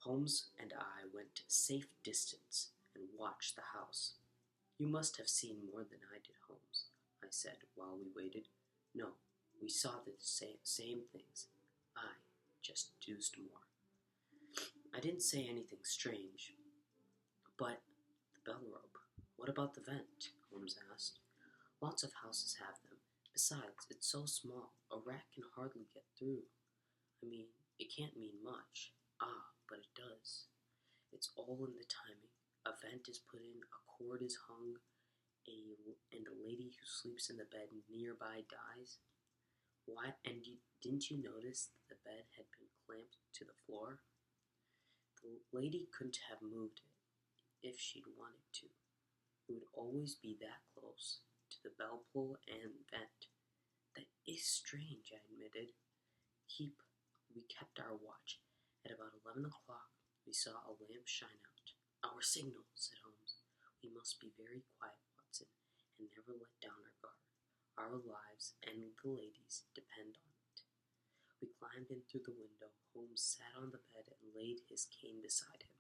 Holmes and I went to a safe distance and watched the house. "You must have seen more than I did, Holmes," I said while we waited. "No, we saw the same things. I just deduced more." I didn't say anything strange. "But the bell rope, what about the vent?" Holmes asked. "Lots of houses have them. Besides, it's so small, a rat can hardly get through. I mean, it can't mean much." "Ah, but it does. It's all in the timing. A vent is put in, a cord is hung, and a lady who sleeps in the bed nearby dies. Why? And didn't you notice that the bed had been clamped to the floor? The lady couldn't have moved it if she'd wanted to. It would always be that close to the bell pull and vent." "That is strange," I admitted. We kept our watch. At about 11 o'clock, we saw a lamp shine out. "Our signal," said Holmes. "We must be very quiet, Watson, and never let down our guard. Our lives and the lady's depend on it." We climbed in through the window. Holmes sat on the bed and laid his cane beside him.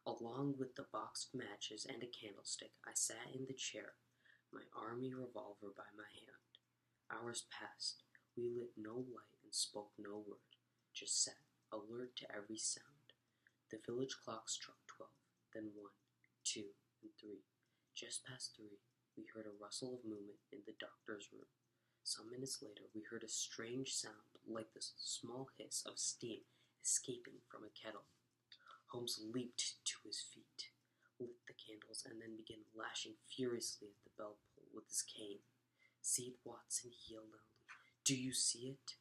Along with the box of matches and a candlestick, I sat in the chair, my army revolver by my hand. Hours passed. We lit no light and spoke no word, just sat, alert to every sound. The village clock struck 12, then 1, 2, and 3. Just past 3, we heard a rustle of movement in the doctor's room. Some minutes later, we heard a strange sound, like the small hiss of steam escaping from a kettle. Holmes leaped to his feet, lit the candles, and then began lashing furiously at the bell pull with his cane. "See it, Watson," he yelled loudly. "Do you see it?"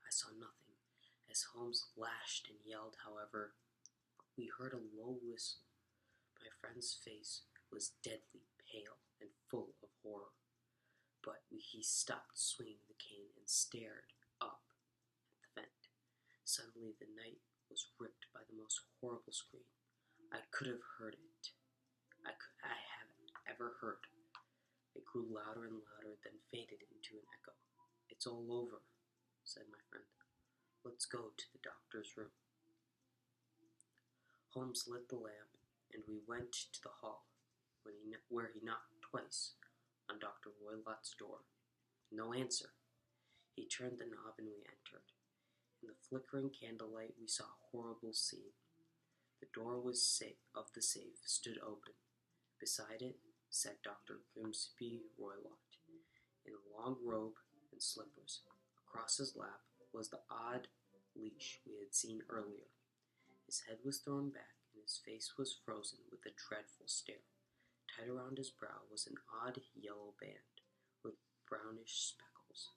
I saw nothing. As Holmes lashed and yelled, however, we heard a low whistle. My friend's face was deadly pale and full of horror, but he stopped swinging the cane and stared up at the vent. Suddenly the night was ripped by the most horrible scream. I could have heard it. I have ever heard. It grew louder and louder, then faded into an echo. "It's all over," said my friend. "Let's go to the doctor's room." Holmes lit the lamp, and we went to the hall, where he knocked twice on Dr. Roylott's door. No answer. He turned the knob and we entered. In the flickering candlelight, we saw a horrible scene. The door of the safe stood open. Beside it sat Dr. Grimsby Roylott, in a long robe and slippers. Across his lap was the odd leash we had seen earlier. His head was thrown back, and his face was frozen with a dreadful stare. Tied around his brow was an odd yellow band with brownish speckles.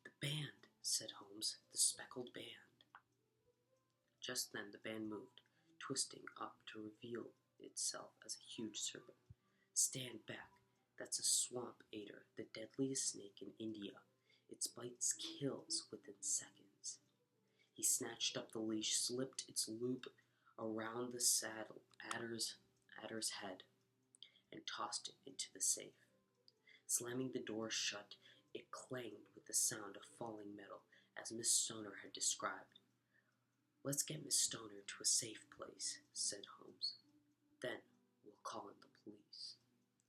"The band," said Holmes. "The speckled band." Just then the band moved, twisting up to reveal itself as a huge serpent. "Stand back. That's a swamp adder, the deadliest snake in India. Its bites kills within seconds." He snatched up the leash, slipped its loop around the saddle adder's head, and tossed it into the safe. Slamming the door shut, it clanged with the sound of falling metal, as Miss Stoner had described. "Let's get Miss Stoner to a safe place," said Holmes. "Then we'll call in the